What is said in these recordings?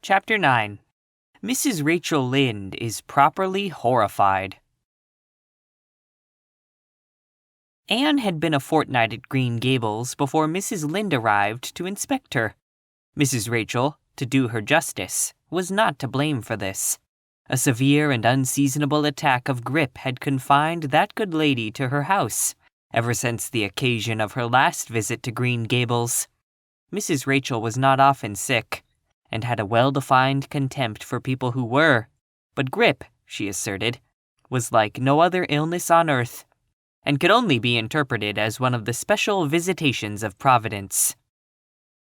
Chapter 9. Mrs. Rachel Lynde is properly horrified. Anne had been a fortnight at Green Gables before Mrs. Lynde arrived to inspect her. Mrs. Rachel, to do her justice, was not to blame for this. A severe and unseasonable attack of grippe had confined that good lady to her house ever since the occasion of her last visit to Green Gables. Mrs. Rachel was not often sick, and had a well-defined contempt for people who were, but grippe, she asserted, was like no other illness on earth, and could only be interpreted as one of the special visitations of Providence.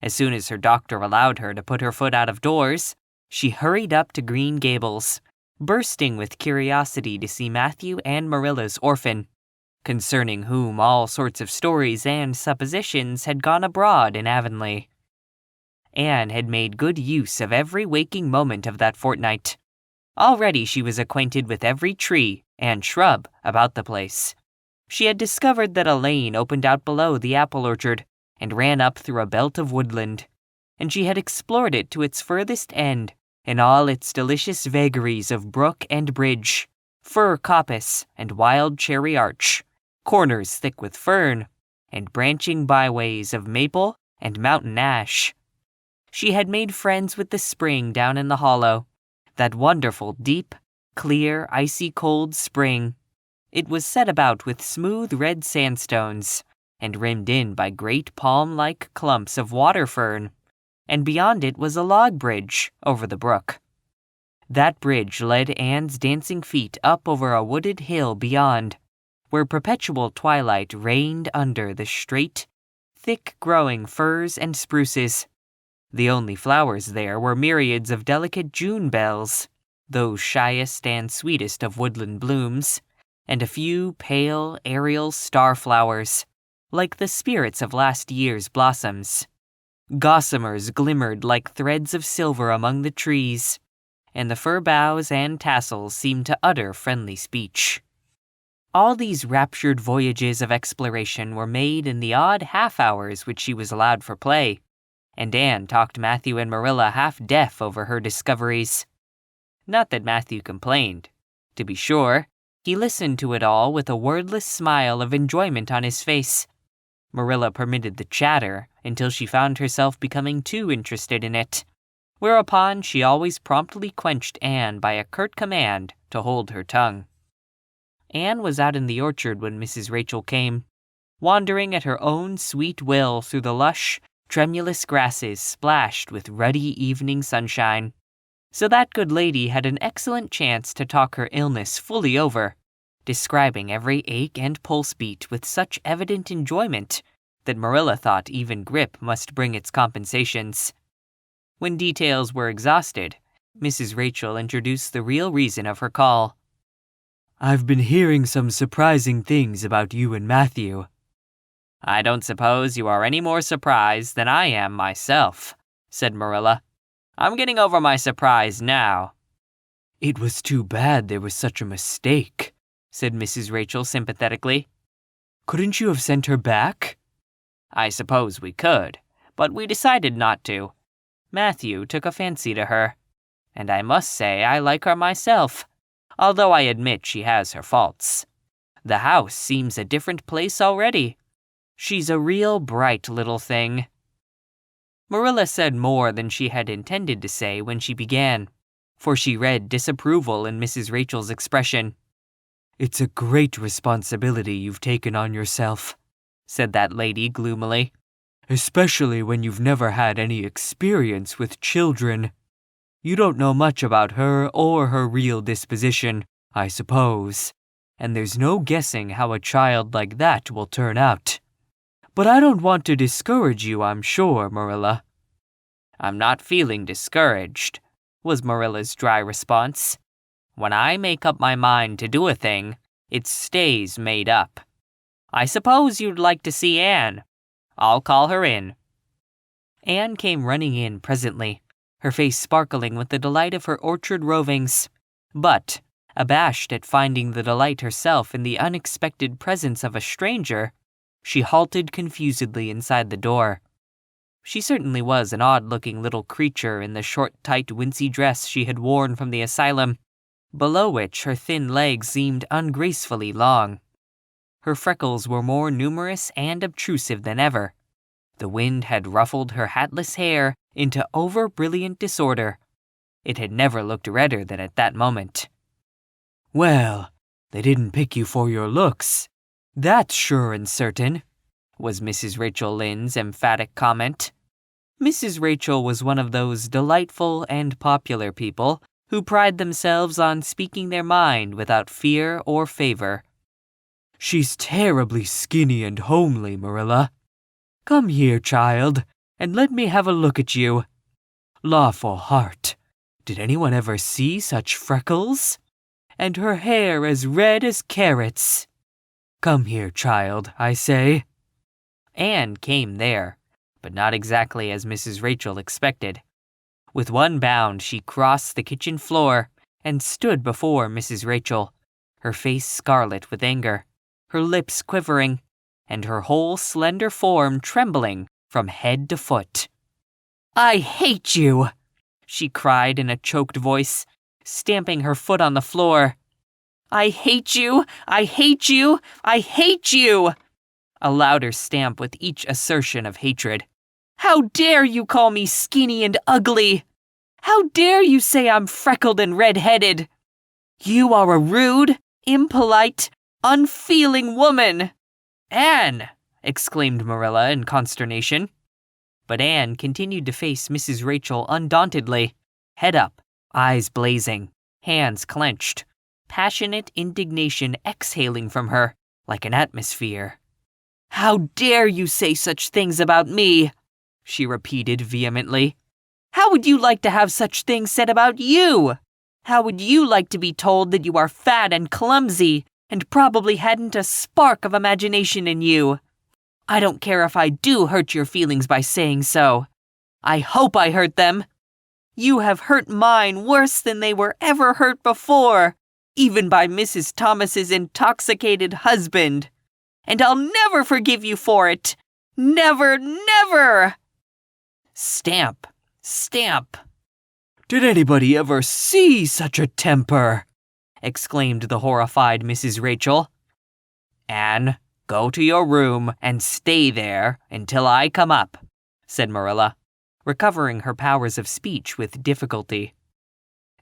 As soon as her doctor allowed her to put her foot out of doors, she hurried up to Green Gables, bursting with curiosity to see Matthew and Marilla's orphan, concerning whom all sorts of stories and suppositions had gone abroad in Avonlea. Anne had made good use of every waking moment of that fortnight. Already she was acquainted with every tree and shrub about the place. She had discovered that a lane opened out below the apple orchard and ran up through a belt of woodland, and she had explored it to its furthest end in all its delicious vagaries of brook and bridge, fir coppice and wild cherry arch, corners thick with fern, and branching byways of maple and mountain ash. She had made friends with the spring down in the hollow, that wonderful deep, clear, icy cold spring. It was set about with smooth red sandstones, and rimmed in by great palm-like clumps of water fern, and beyond it was a log bridge over the brook. That bridge led Anne's dancing feet up over a wooded hill beyond, where perpetual twilight reigned under the straight, thick-growing firs and spruces. The only flowers there were myriads of delicate June bells, those shyest and sweetest of woodland blooms, and a few pale, aerial starflowers, like the spirits of last year's blossoms. Gossamers glimmered like threads of silver among the trees, and the fir boughs and tassels seemed to utter friendly speech. All these raptured voyages of exploration were made in the odd half-hours which she was allowed for play, and Anne talked Matthew and Marilla half-deaf over her discoveries. Not that Matthew complained. To be sure, he listened to it all with a wordless smile of enjoyment on his face. Marilla permitted the chatter until she found herself becoming too interested in it, whereupon she always promptly quenched Anne by a curt command to hold her tongue. Anne was out in the orchard when Mrs. Rachel came, wandering at her own sweet will through the lush, tremulous grasses splashed with ruddy evening sunshine, so that good lady had an excellent chance to talk her illness fully over, describing every ache and pulse beat with such evident enjoyment that Marilla thought even grippe must bring its compensations. When details were exhausted, Mrs. Rachel introduced the real reason of her call. "I've been hearing some surprising things about you and Matthew." "I don't suppose you are any more surprised than I am myself," said Marilla. "I'm getting over my surprise now." "It was too bad there was such a mistake," said Mrs. Rachel sympathetically. "Couldn't you have sent her back?" "I suppose we could, but we decided not to. Matthew took a fancy to her, and I must say I like her myself, although I admit she has her faults. The house seems a different place already. She's a real bright little thing." Marilla said more than she had intended to say when she began, for she read disapproval in Mrs. Rachel's expression. "It's a great responsibility you've taken on yourself," said that lady gloomily, "especially when you've never had any experience with children. You don't know much about her or her real disposition, I suppose, and there's no guessing how a child like that will turn out. But I don't want to discourage you, I'm sure, Marilla." "I'm not feeling discouraged," was Marilla's dry response. "When I make up my mind to do a thing, it stays made up. I suppose you'd like to see Anne. I'll call her in." Anne came running in presently, her face sparkling with the delight of her orchard rovings, but, abashed at finding the delight herself in the unexpected presence of a stranger, she halted confusedly inside the door. She certainly was an odd-looking little creature in the short, tight, wincey dress she had worn from the asylum, below which her thin legs seemed ungracefully long. Her freckles were more numerous and obtrusive than ever. The wind had ruffled her hatless hair into over-brilliant disorder. It had never looked redder than at that moment. "Well, they didn't pick you for your looks. That's sure and certain," was Mrs. Rachel Lynde's emphatic comment. Mrs. Rachel was one of those delightful and popular people who pride themselves on speaking their mind without fear or favor. "She's terribly skinny and homely, Marilla. Come here, child, and let me have a look at you. Lawful heart, did anyone ever see such freckles? And her hair as red as carrots. Come here, child, I say." Anne came there, but not exactly as Mrs. Rachel expected. With one bound, she crossed the kitchen floor and stood before Mrs. Rachel, her face scarlet with anger, her lips quivering, and her whole slender form trembling from head to foot. "I hate you!" she cried in a choked voice, stamping her foot on the floor. "I hate you! I hate you! I hate you!" A louder stamp with each assertion of hatred. "How dare you call me skinny and ugly? How dare you say I'm freckled and red-headed? You are a rude, impolite, unfeeling woman!" "Anne!" exclaimed Marilla in consternation. But Anne continued to face Mrs. Rachel undauntedly, head up, eyes blazing, hands clenched, passionate indignation exhaling from her like an atmosphere. "How dare you say such things about me?" she repeated vehemently. "How would you like to have such things said about you? How would you like to be told that you are fat and clumsy and probably hadn't a spark of imagination in you? I don't care if I do hurt your feelings by saying so. I hope I hurt them. You have hurt mine worse than they were ever hurt before, even by Mrs. Thomas's intoxicated husband. And I'll never forgive you for it. Never, never!" Stamp, stamp. "Did anybody ever see such a temper?" exclaimed the horrified Mrs. Rachel. "Anne, go to your room and stay there until I come up," said Marilla, recovering her powers of speech with difficulty.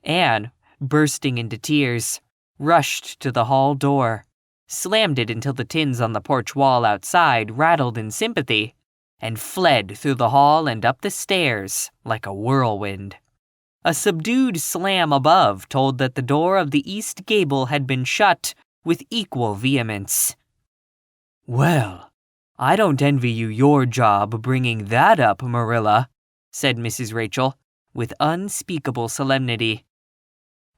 Anne, bursting into tears, rushed to the hall door, slammed it until the tins on the porch wall outside rattled in sympathy, and fled through the hall and up the stairs like a whirlwind. A subdued slam above told that the door of the east gable had been shut with equal vehemence. "Well, I don't envy you your job bringing that up, Marilla," said Mrs. Rachel, with unspeakable solemnity.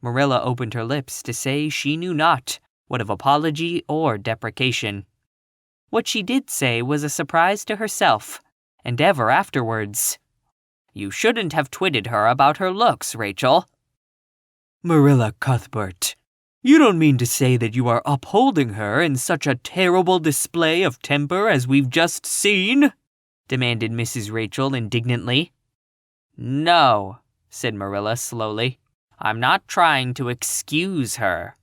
Marilla opened her lips to say she knew not what of apology or deprecation. What she did say was a surprise to herself, and ever afterwards. "You shouldn't have twitted her about her looks, Rachel." "Marilla Cuthbert, you don't mean to say that you are upholding her in such a terrible display of temper as we've just seen?" demanded Mrs. Rachel indignantly. "No," said Marilla slowly. "I'm not trying to excuse her.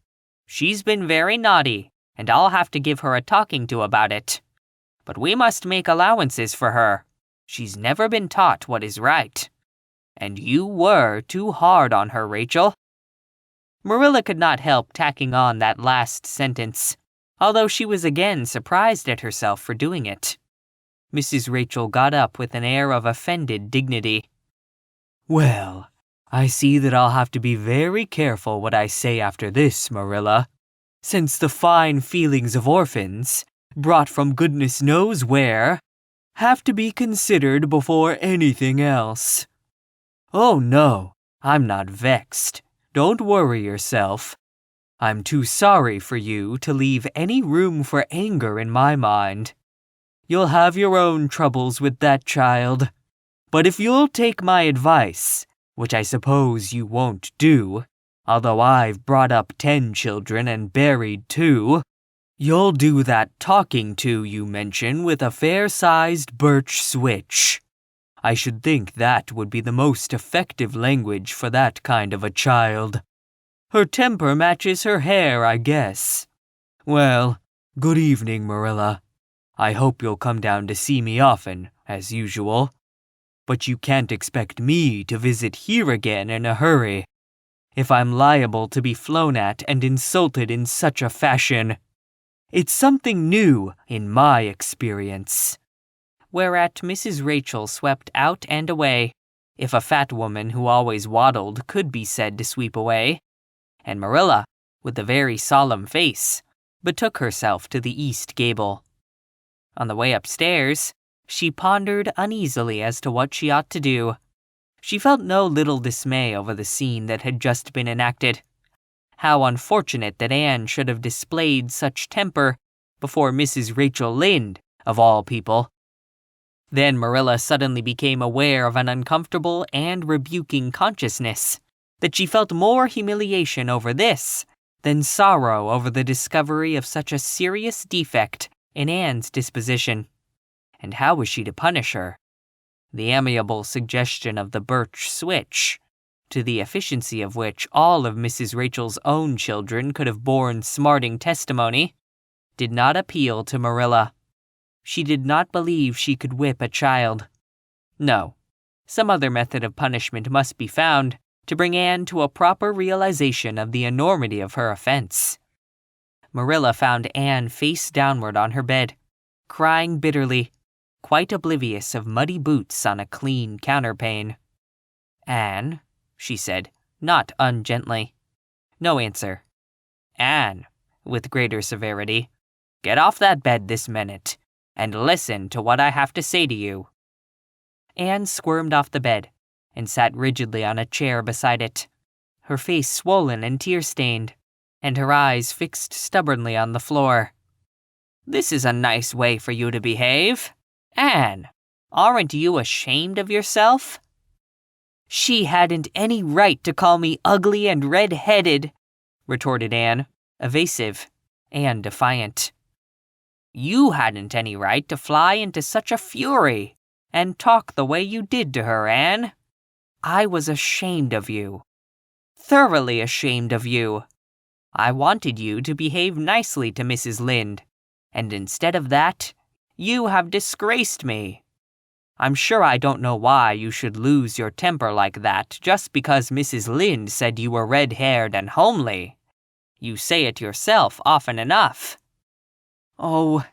She's been very naughty, and I'll have to give her a talking to about it. But we must make allowances for her. She's never been taught what is right. And you were too hard on her, Rachel." Marilla could not help tacking on that last sentence, although she was again surprised at herself for doing it. Mrs. Rachel got up with an air of offended dignity. "Well, I see that I'll have to be very careful what I say after this, Marilla, since the fine feelings of orphans, brought from goodness knows where, have to be considered before anything else. Oh no, I'm not vexed. Don't worry yourself. I'm too sorry for you to leave any room for anger in my mind. You'll have your own troubles with that child. But if you'll take my advice, which I suppose you won't do, although I've brought up 10 children and buried 2, you'll do that talking to you mention with a fair-sized birch switch. I should think that would be the most effective language for that kind of a child. Her temper matches her hair, I guess. Well, good evening, Marilla. I hope you'll come down to see me often, as usual. But you can't expect me to visit here again in a hurry. If I'm liable to be flown at and insulted in such a fashion, it's something new in my experience. Whereat Mrs. Rachel swept out and away, if a fat woman who always waddled could be said to sweep away, and Marilla, with a very solemn face, betook herself to the east gable. On the way upstairs, she pondered uneasily as to what she ought to do. She felt no little dismay over the scene that had just been enacted. How unfortunate that Anne should have displayed such temper before Mrs. Rachel Lynde, of all people. Then Marilla suddenly became aware of an uncomfortable and rebuking consciousness that she felt more humiliation over this than sorrow over the discovery of such a serious defect in Anne's disposition. And how was she to punish her? The amiable suggestion of the birch switch, to the efficiency of which all of Mrs. Rachel's own children could have borne smarting testimony, did not appeal to Marilla. She did not believe she could whip a child. No, some other method of punishment must be found to bring Anne to a proper realization of the enormity of her offense. Marilla found Anne face downward on her bed, crying bitterly, quite oblivious of muddy boots on a clean counterpane. "Anne," she said, not ungently. No answer. "Anne," with greater severity, "get off that bed this minute, and listen to what I have to say to you." Anne squirmed off the bed, and sat rigidly on a chair beside it, her face swollen and tear-stained, and her eyes fixed stubbornly on the floor. "This is a nice way for you to behave. Anne, aren't you ashamed of yourself?" "She hadn't any right to call me ugly and red-headed," retorted Anne, evasive and defiant. "You hadn't any right to fly into such a fury and talk the way you did to her, Anne. I was ashamed of you. Thoroughly ashamed of you. I wanted you to behave nicely to Mrs. Lynde, and instead of that, you have disgraced me. I'm sure I don't know why you should lose your temper like that just because Mrs. Lynde said you were red-haired and homely. You say it yourself often enough." "Oh,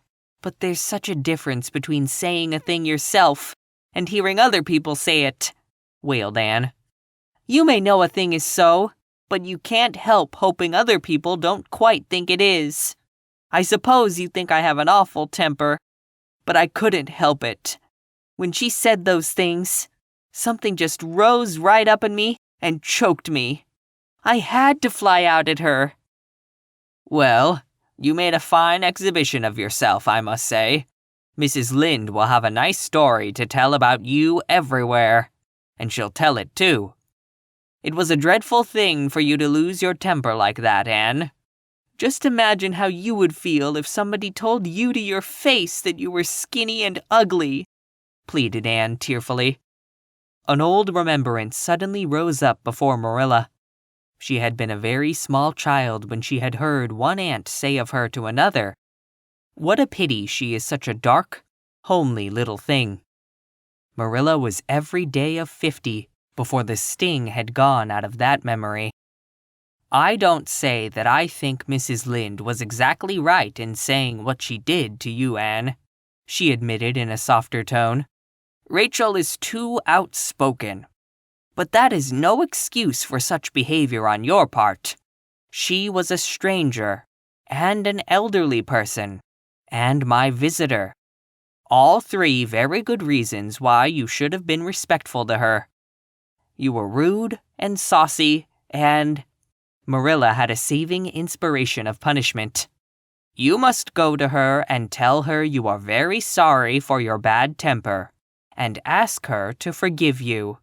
but there's such a difference between saying a thing yourself and hearing other people say it," wailed Anne. "You may know a thing is so, but you can't help hoping other people don't quite think it is. I suppose you think I have an awful temper, but I couldn't help it. When she said those things, something just rose right up in me and choked me. I had to fly out at her." "Well, you made a fine exhibition of yourself, I must say. Mrs. Lynde will have a nice story to tell about you everywhere, and she'll tell it too. It was a dreadful thing for you to lose your temper like that, Anne. Just imagine how you would feel if somebody told you to your face that you were skinny and ugly," pleaded Anne tearfully. An old remembrance suddenly rose up before Marilla. She had been a very small child when she had heard one aunt say of her to another, "What a pity she is such a dark, homely little thing." Marilla was every day of 50 before the sting had gone out of that memory. "I don't say that I think Mrs. Lynde was exactly right in saying what she did to you, Anne," she admitted in a softer tone. "Rachel is too outspoken. But that is no excuse for such behavior on your part. She was a stranger, and an elderly person, and my visitor. All three very good reasons why you should have been respectful to her. You were rude and saucy, and—" Marilla had a saving inspiration of punishment. "You must go to her and tell her you are very sorry for your bad temper, and ask her to forgive you."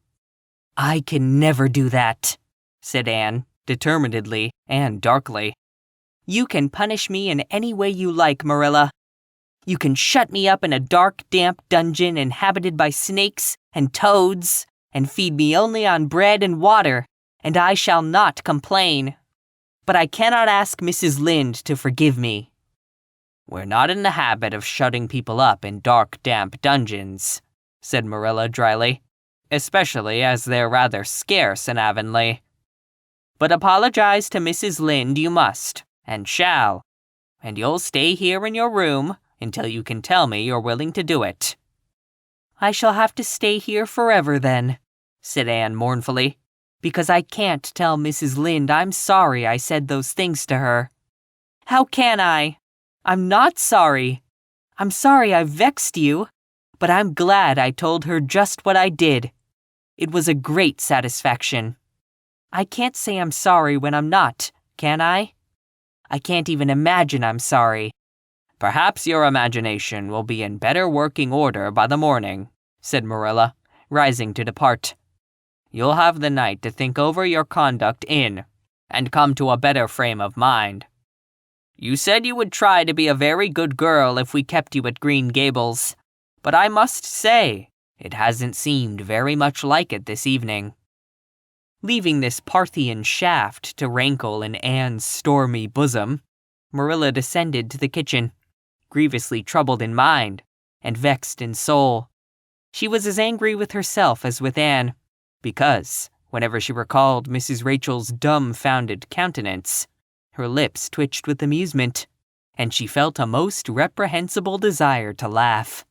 "I can never do that," said Anne, determinedly and darkly. "You can punish me in any way you like, Marilla." You can shut me up in a dark, damp dungeon inhabited by snakes and toads, and feed me only on bread and water, and I shall not complain. But I cannot ask Mrs. Lynde to forgive me." "We're not in the habit of shutting people up in dark, damp dungeons," said Marilla dryly, "especially as they're rather scarce in Avonlea. But apologize to Mrs. Lynde you must, and shall, and you'll stay here in your room until you can tell me you're willing to do it." "I shall have to stay here forever then," said Anne mournfully, "because I can't tell Mrs. Lynde I'm sorry I said those things to her. How can I? I'm not sorry. I'm sorry I vexed you, but I'm glad I told her just what I did. It was a great satisfaction. I can't say I'm sorry when I'm not, can I? I can't even imagine I'm sorry." "Perhaps your imagination will be in better working order by the morning," said Marilla, rising to depart. "You'll have the night to think over your conduct in, and come to a better frame of mind. You said you would try to be a very good girl if we kept you at Green Gables, but I must say it hasn't seemed very much like it this evening." Leaving this Parthian shaft to rankle in Anne's stormy bosom, Marilla descended to the kitchen, grievously troubled in mind and vexed in soul. She was as angry with herself as with Anne, because, whenever she recalled Mrs. Rachel's dumbfounded countenance, her lips twitched with amusement, and she felt a most reprehensible desire to laugh.